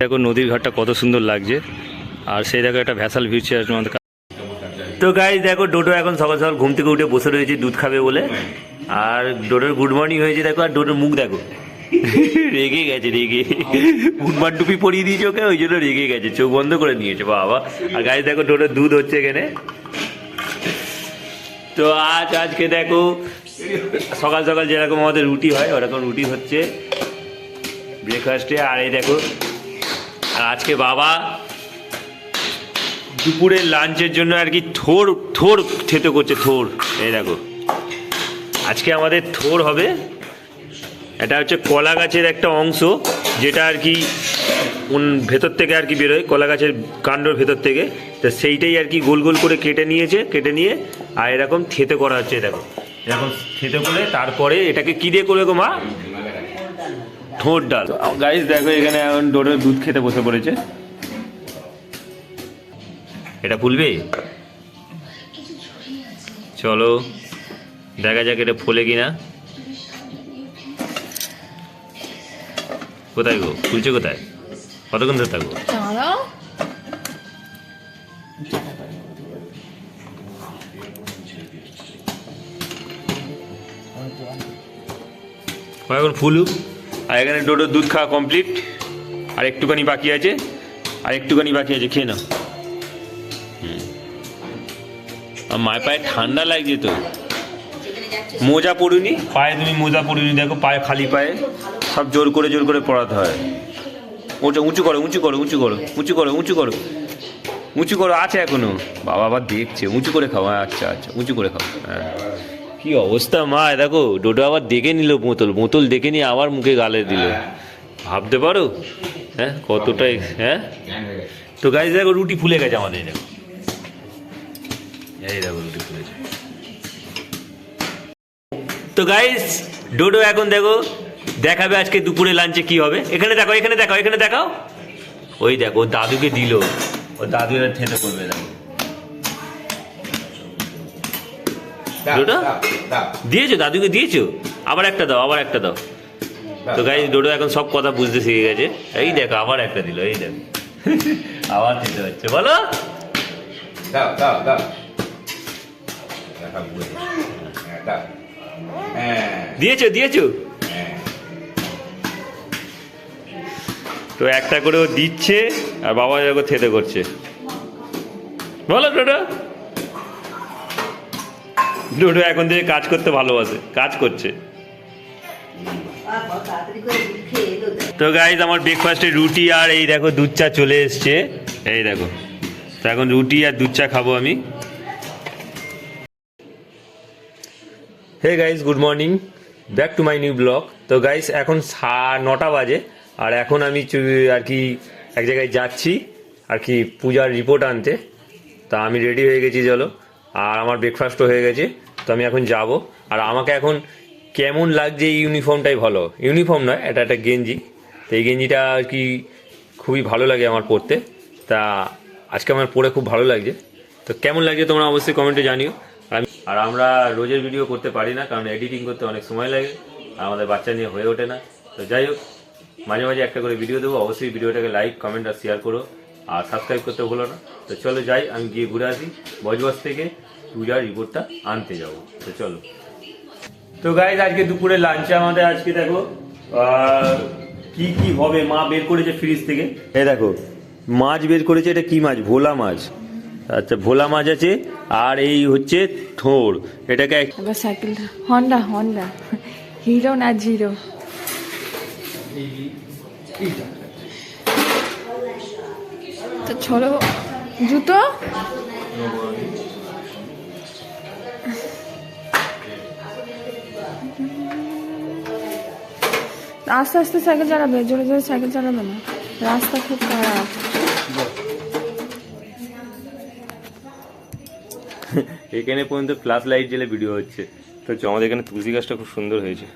দেখো নদীর ঘাটটা কত সুন্দর লাগছে। আর সেই দেখো একটা ভ্যাসাল ভিড়ছে আমাদের। তো গাইস দেখো ডোডো এখন সকাল সকাল ঘুম থেকে উঠে বসে রয়েছে দুধ খাবে বলে। আর ডোডোর গুড মর্নিং হয়েছে দেখো। আর ডোডোর মুখ দেখো, রেগে গেছে, রেগে উন্মার টুপি পরিয়ে দিয়েছে ওকে, ওই জন্য রেগে গেছে, চোখ বন্ধ করে নিয়েছে বাবা। আর গাইস দেখো ডোডোর দুধ হচ্ছে এখানে। তো আজকে দেখো সকাল সকাল যেরকম আমাদের রুটি হয় ওরকম রুটি হচ্ছে ব্রেকফাস্টে। আর এই দেখো আর আজকে বাবা দুপুরের লাঞ্চের জন্য আর কি থোর খেতে করছে, থোর। এই দেখো আজকে আমাদের থোর হবে। এটা হচ্ছে কলা গাছের একটা অংশ, যেটা আর কি ভেতর থেকে আর কি বেরোয়, কলা গাছের কাণ্ডর ভেতর থেকে। তো সেইটাই আর কি গোল গোল করে কেটে নিয়ে আর এরকম থেতে করা হচ্ছে। দেখো এরকম থেতে করে তারপরে এটাকে কি দিয়ে করবে গো মা? ঠোঁট ডাল। গাইস দেখো এখানে এখন ডোডোর দুধ খেতে বসে পড়েছে। এটা ফুলবে, চলো দেখা যাক এটা ফুলে কিনা। কোথায় গো ফুলছে, কোথায়, কতক্ষণ ধরে থাকবো? এখন ফুলুক। আর এখানে ডোডোর দুধ খাওয়া কমপ্লিট। আর একটুখানি বাকি আছে, খেয়ে নাও। আর মায়ের পায়ে ঠান্ডা লাগছে তো, মোজা পড়ুনি পায়ে, তুমি মোজা পড়ুনি দেখো, পায়ে খালি পায়ে সব জোর করে পড়াতে হয়। ওটা উঁচু করো, আছে এখনো। বাবা আবার দেখছে, উঁচু করে খাও। আচ্ছা উঁচু করে খাও। হ্যাঁ কি অবস্থা মা, দেখো ডোডো আবার দেখে নিল, বোতল দেখে নিয়ে আবার মুখে গালে দিল। ভাবতে পারো হ্যাঁ কতটাই। হ্যাঁ তো গাইস দেখো রুটি ফুলে গেছে আমাদের। দেখো এই দেখো রুটি ফুলেছে। তো গাইস ডোডো এখন দেখো দেখাবে আজকে দুপুরে লাঞ্চে কি হবে। এখানে দেখাও। ওই দেখো দাদুকে দিল, ও দাদু এবার থেতে করবে। দেখো ডোডো দিয়েছো, দাদুকে দিয়েছো, আবার একটা দাও। তো গাইস ডোডো এখন সব কথা বুঝতে শিখে গেছে। এই দেখো আবার একটা দিল, এই দেখো আবার দিতে হচ্ছে। বলো দিয়েছো। তো একটা করেও দিচ্ছে আর বাবা দেখো থেতে করছে। বলো ডোডো এখন থেকে কাজ করতে ভালোবাসে, কাজ করছে। তো গাইস আমার ব্রেকফাস্টে রুটি আর এই দেখো দুধ চা চলে এসছে। এই দেখো তো এখন রুটি আর দুধ চা খাবো আমি। Hey guys good morning, back to my new blog. তো গাইস এখন 9টা বাজে। আর এখন আমি আর কি এক জায়গায় যাচ্ছি আর কি পূজার রিপোর্ট আনতে। তা আমি রেডি হয়ে গেছি, চলো। আর আমার ব্রেকফাস্টও হয়ে গেছে, তো আমি এখন যাব। আর আমাকে এখন কেমন লাগছে এই ইউনিফর্মটাই ভালো, ইউনিফর্ম নয়, এটা একটা গেঞ্জি। তো এই গেঞ্জিটা আর কি খুবই ভালো লাগে আমার পরতে। তা আজকে আমার পরে খুব ভালো লাগছে। তো কেমন লাগছে তোমরা অবশ্যই কমেন্টে জানিও। আর আমরা রোজের ভিডিও করতে পারি না, কারণ এডিটিং করতে অনেক সময় লাগে আর আমাদের বাচ্চা নিয়ে হয়ে ওঠে না। তো যাই হোক মাঝে মাঝে একটা করে ভিডিও দেবো। অবশ্যই ভিডিওটাকে লাইক, কমেন্ট আর শেয়ার করো, আর সাবস্ক্রাইব করতে ভুলো না। তো চলো যাই, আমি গিয়ে ঘুরে আসি। বজবজ থেকে পূজার রিপোর্টটা আনতে যাবো। তো চলো। তো গাইজ আজকে দুপুরে লাঞ্চে আমাদের আজকে দেখো কি হবে। মা বের করেছে ফ্রিজ থেকে, এই দেখো মাছ বের করেছে। এটা কি মাছ? ভোলা মাছ। আচ্ছা ভোলা মাছ আছে। আর এই হচ্ছে থোর। এটাকে সাইকেলটা হন্ডা হিরো না জিরো। তো চলো জুতো আস্তে সাইকেল চালাবে, জোরে সাইকেল চালাবে না, রাস্তা খুব খারাপ। এখানে পর্যন্ত ফ্ল্যাশ লাইট জ্বেলে ভিডিও হচ্ছে। তো আমাদের এখানে তুলসী গাছটা খুব সুন্দর হয়েছে।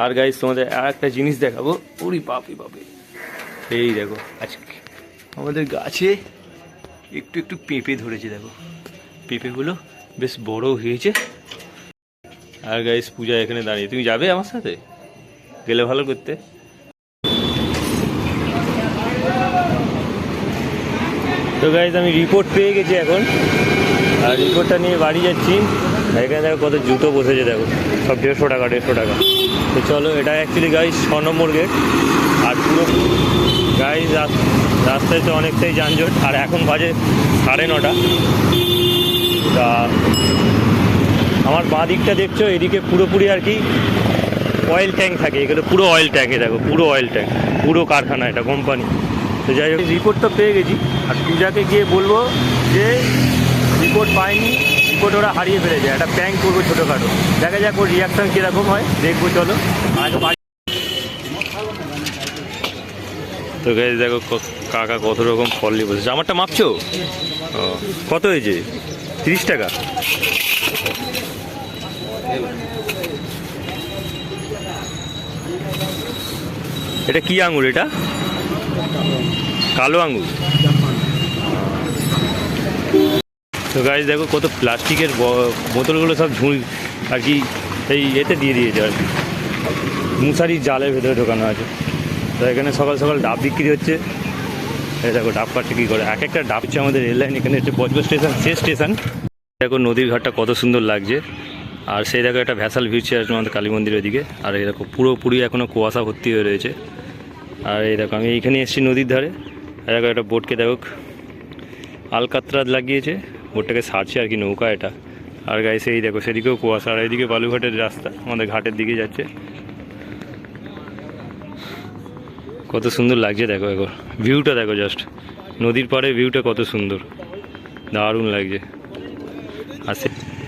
আর গাইস তোমাদের আর একটা জিনিস দেখাবো। ওরে বাপে এই দেখো আজকে আমাদের গাছে একটু পেঁপে ধরেছে। দেখো পেঁপেগুলো বেশ বড় হয়েছে। আর গাইস পূজা এখানে দাঁড়িয়ে, তুমি যাবে আমার সাথে? গেলে ভালো করতে। তো গাইজ আমি রিপোর্ট পেয়ে গেছি এখন, আর রিপোর্টটা নিয়ে বাড়ি যাচ্ছি। এখানে দেখো কত জুতো বসেছে, দেখো সব 150 টাকা 150 টাকা। তো চলো, এটা অ্যাকচুয়ালি গাইজ 6 নম্বর গেট। আর পুরো গাইজ রাস্তায় তো অনেকটাই যানজট, আর এখন বাজে 9:30। তা আমার বাঁ দিকটা দেখছো, এদিকে পুরোপুরি আর কি অয়েল ট্যাঙ্ক থাকে, এগুলো পুরো অয়েল ট্যাঙ্কে, দেখো পুরো অয়েল ট্যাঙ্ক, পুরো কারখানা, এটা কোম্পানি। তো যাই হোক, রিপোর্টটা পেয়ে গেছি, আর পূজাকে গিয়ে বলবো যে রিপোর্ট পাইনি, রিপোর্ট ওরা হারিয়ে ফেলেছে, একটা প্র্যাঙ্ক করবো ছোটোখাটো, দেখা যাক ওর রিয়াকশান কীরকম হয়, দেখবো। চলো আগে বাড়ি। তো গাইজ দেখো কাকা কত রকম ফল নিয়ে বসেছে। আমারটা মাপছো? ও, কত হয়েছে? 30 টাকা। এটা কি আঙুর? এটা কালো আঙুর। তো গাইজ দেখো কত প্লাস্টিকের বোতলগুলো সব আর কি এই এতে দিয়ে দিয়েছে আর কি, মশারির জালের ভেতরে ঢোকানো আছে। তো এখানে সকাল সকাল ডাব বিক্রি হচ্ছে। এই দেখো ডাব কাটছে কী করে, এক একটা ডাব হচ্ছে আমাদের রেল লাইন, এখানে হচ্ছে বজবজ স্টেশন, শেষ স্টেশন। দেখো নদীর ঘাটটা কত সুন্দর লাগছে। আর সেই দেখো একটা ভ্যাসাল ভিউছে আছে আমাদের কালী মন্দিরের দিকে। আর এই দেখো পুরোপুরি এখনও কুয়াশা ভর্তি হয়ে রয়েছে। আর এই দেখো আমি এইখানে এসেছি নদীর ধারে। দেখো একটা বোটকে দেখো আলকাতরা লাগিয়েছে, বোটটাকে ছাড়ছে আর কি, নৌকা এটা। আর গাইস এই দেখো সেদিকেও কুয়াশা, আর এইদিকে বালুঘাটের রাস্তা আমাদের ঘাটের দিকে যাচ্ছে। কত সুন্দর লাগছে দেখো, দেখো ভিউটা দেখো, জাস্ট নদীর পাড়ে ভিউটা কত সুন্দর, দারুণ লাগছে।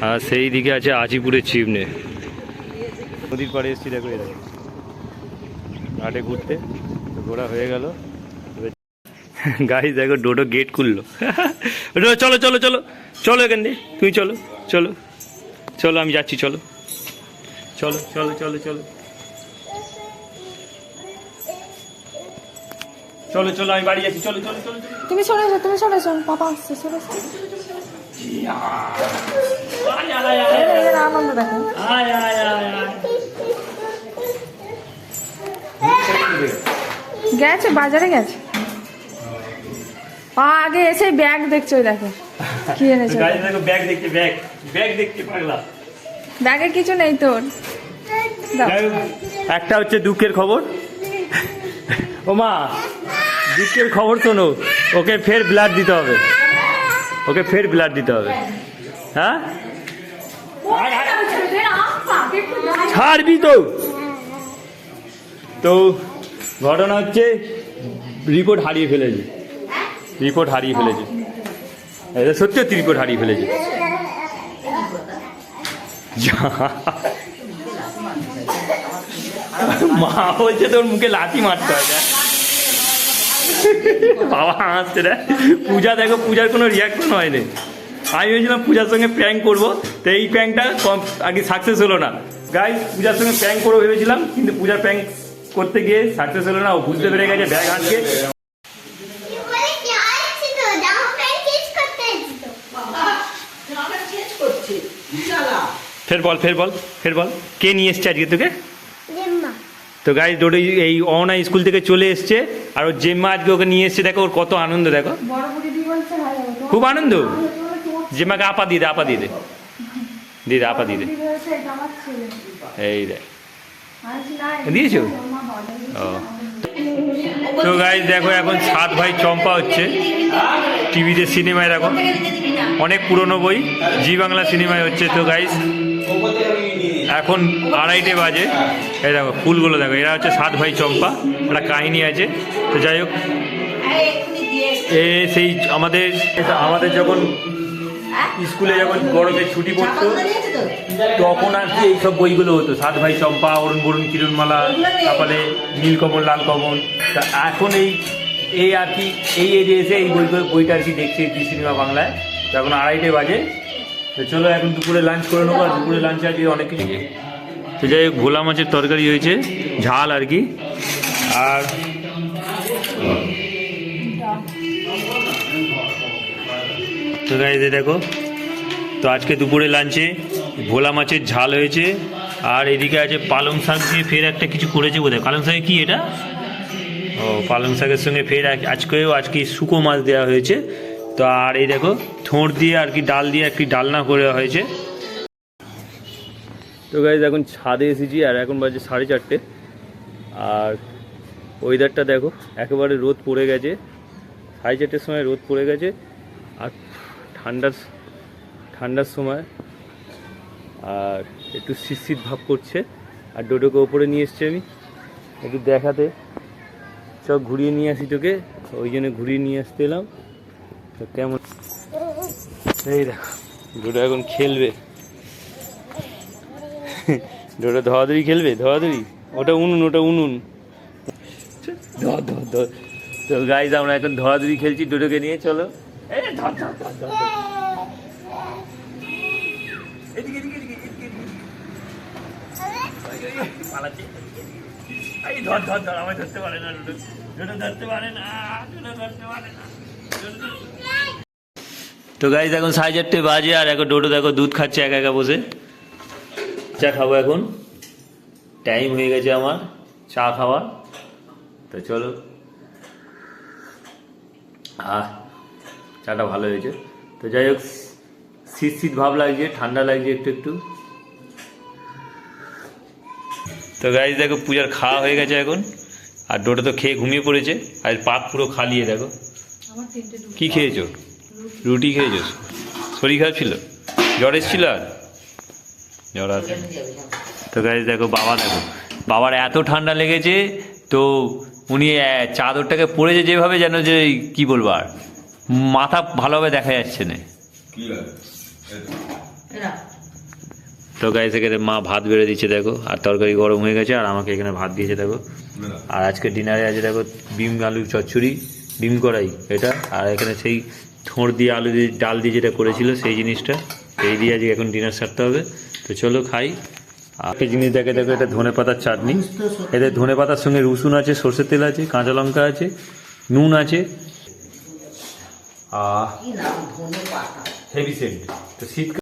আর সেই দিকে আছে আজিপুরের চিমনে। নদীর পাড়ে এসেছি, দেখো এই দেখো ঘাটে ঘুরতে, ঘোরা হয়ে গেল। গাইস দেখো ডোডো গেট খুললো। চলো চলো চলো চলো, এখান দিয়ে তুমি চলো চলো চলো, আমি যাচ্ছি, চলো চলো চলো চলো চলো চলো চলো, আমি বাড়ি যাচ্ছি, চলো চলো চলো। তুমি সরে এসো, তুমি সরে এসো, পাপা আসছে, সরে এসো। আনন্দ দেখো। গেছে বাজারে গেছে, আগে এসে ব্যাগ দেখছো, দেখো কি এনেছো। দেখো ব্যাগ দেখতে, ব্যাগ ব্যাগ দেখতে পাগলা, ব্যাগে কিছু নেই তোর। একটা হচ্ছে দুঃখের খবর। ও মা, দুঃখের খবর শোনো, ওকে ফের ব্লাড দিতে হবে, ওকে ফের ব্লাড দিতে হবে। হ্যাঁ ছাড়বি তো। তো ঘটনা হচ্ছে রিপোর্ট হারিয়ে ফেলেছে, রিপোর্ট হারিয়ে ফেলেছে, এটা সত্যি সত্যি রিপোর্ট হারিয়ে ফেলেছে। মা বলছে তোর মুখে লাথি মারতে হবে। বাবা হাসছে রে। পূজা দেখো, পূজার কোনো রিয়াকশন হয়নি। আমি ভেবেছিলাম পূজার সঙ্গে প্র্যাঙ্ক করবো, তো এই প্র্যাঙ্কটা আগে সাকসেস হলো না। গাইস পূজার সঙ্গে প্র্যাঙ্ক করবো ভেবেছিলাম, কিন্তু পূজার প্র্যাঙ্ক করতে গিয়ে সাকসেস হলো না। ও বুঝতে পেরে গেছে ব্যাগ আটকে। ফের বল ফের বল ফের বল, কে নিয়ে এসছে আজকে তোকে? তো গাইস ডোডো এই অনা স্কুল থেকে চলে এসছে, আর ওর জেম্মা আজকে ওকে নিয়ে এসছে। দেখো ওর কত আনন্দ, দেখো খুব আনন্দ। জেম্মাকে আপা দিয়ে দে, আপা দিয়ে দে, দিয়ে দে, আপা দিয়ে দে। এই দেখ দিয়েছো। ও তো গাইস দেখো এখন 7 ভাই চম্পা হচ্ছে টিভিতে, সিনেমায় দেখো, অনেক পুরনো বই, জি বাংলা সিনেমায় হচ্ছে। তো গাইস এখন 2:30 বাজে। এই দেখো ফুলগুলো দেখো, এরা হচ্ছে 7 ভাই চম্পা, একটা কাহিনী আছে। তো যাই হোক, সেই আমাদের যখন স্কুলে যখন গরমে ছুটি পড়তো, তখন আর কি এইসব বইগুলো হতো, 7 ভাই চম্পা, অরুণ বরুণ, কিরণমালা, তারপরে নীলকমল, লালকমল। তা এখন এই আর কি এই এরিয়া এসে এই বইটা আর কি দেখছি জি সিনেমা বাংলায়। তো এখন 2:30 বাজে। তো চলো এখন দুপুরে লাঞ্চ করে নেবো, আর দুপুরে লাঞ্চে আর কি অনেক কিছু। তো যাই হোক, ভোলা মাছের তরকারি হয়েছে, ঝাল আর কি। আর তো গাইস দেখো, তো আজকে দুপুরে লাঞ্চে ভোলা মাছের ঝাল হয়েছে, আর এদিকে আছে পালং শাক দিয়ে ফের একটা কিছু করেছে বোধহয়। পালং শাকে কি এটা? ও পালং শাকের সঙ্গে ফের আজকে শুকো মাছ দেওয়া হয়েছে। তো আর এই দেখো থোঁড় দিয়ে আর কি ডাল দিয়ে একটি ডালনা করে হয়েছে। তো গাইজ এখন ছাদে এসেছি আর এখন বাজে 4:30, আর ওয়েদারটা দেখো একেবারে রোদ পড়ে গেছে, 4:30 সময় রোদ পড়ে গেছে, আর ঠান্ডার সময় আর একটু শীত ভাব করছে। আর ডোডোকে ওপরে নিয়ে এসছি আমি একটু দেখাতে, সব ঘুরিয়ে নিয়ে আসি তোকে, ওই জন্য ঘুরিয়ে নিয়ে আসতে এলাম। তো কেমন, এই দেখো ডোডো এখন খেলবে, ডোডো ধরাধরি খেলবে, ধরাধরি, ওটা উনুন ধর ধর ধর। তো গাইজ আমরা এখন ধরাধরি খেলছি ডোডোকে নিয়ে, চলো ধর ধর ধর ধর। এদিকে এদিকে এদিকে এদিকে এদিকে। পালাচ্ছে, এই ধর ধর ধর, আমায় ধরতে পারে না ডোডো, ডোডো ধরতে পারে না, ডোডো ধরতে পারে না। তো গাইজ এখন 4:30 বাজে আর এখন ডোডো দেখো দুধ খাচ্ছে একা একা বসে। চা খাবো এখন, টাইম হয়ে গেছে আমার চা খাওয়া। তো চলো, চাটা ভালো হয়েছে। তো যাই হোক, শীত ভাব লাগছে, ঠান্ডা লাগছে একটু একটু। তো গাইজ দেখো পূজার খাওয়া হয়ে গেছে এখন, আর ডোডো তো খেয়ে ঘুমিয়ে পড়েছে, আর পাত পুরো খালিয়ে দেখো। কি খেয়েছো? রুটি খেয়েছো? শরীর খারাপ ছিল, জ্বর এসেছিল? আর জ্বর আছে। তো গাইজ দেখো বাবার এত ঠান্ডা লেগেছে, তো উনি চাদরটাকে পরেছে যেভাবে, যেন যে কি বলবো, আর মাথা ভালোভাবে দেখা যাচ্ছে না। তো গাইজ এখানে মা ভাত বেড়ে দিচ্ছে দেখো, আর তরকারি গরম হয়ে গেছে, আর আমাকে এখানে ভাত দিয়েছে দেখো। আর আজকে ডিনারে আছে দেখো বিম আলু চচ্চড়ি, ডিম কড়াই এটা, আর এখানে সেই থোঁড় দিয়ে আলু দিয়ে ডাল দিয়ে যেটা করেছিল সেই জিনিসটা, এই দিয়ে আজকে এখন ডিনার সারতে হবে। তো চলো খাই। আর একটা জিনিস দেখো, এটা ধনেপাতার চাটনি, এতে ধনেপাতার সঙ্গে রসুন আছে, সর্ষের তেল আছে, কাঁচা লঙ্কা আছে, নুন আছে, হেভি সেন্ট। তো শীত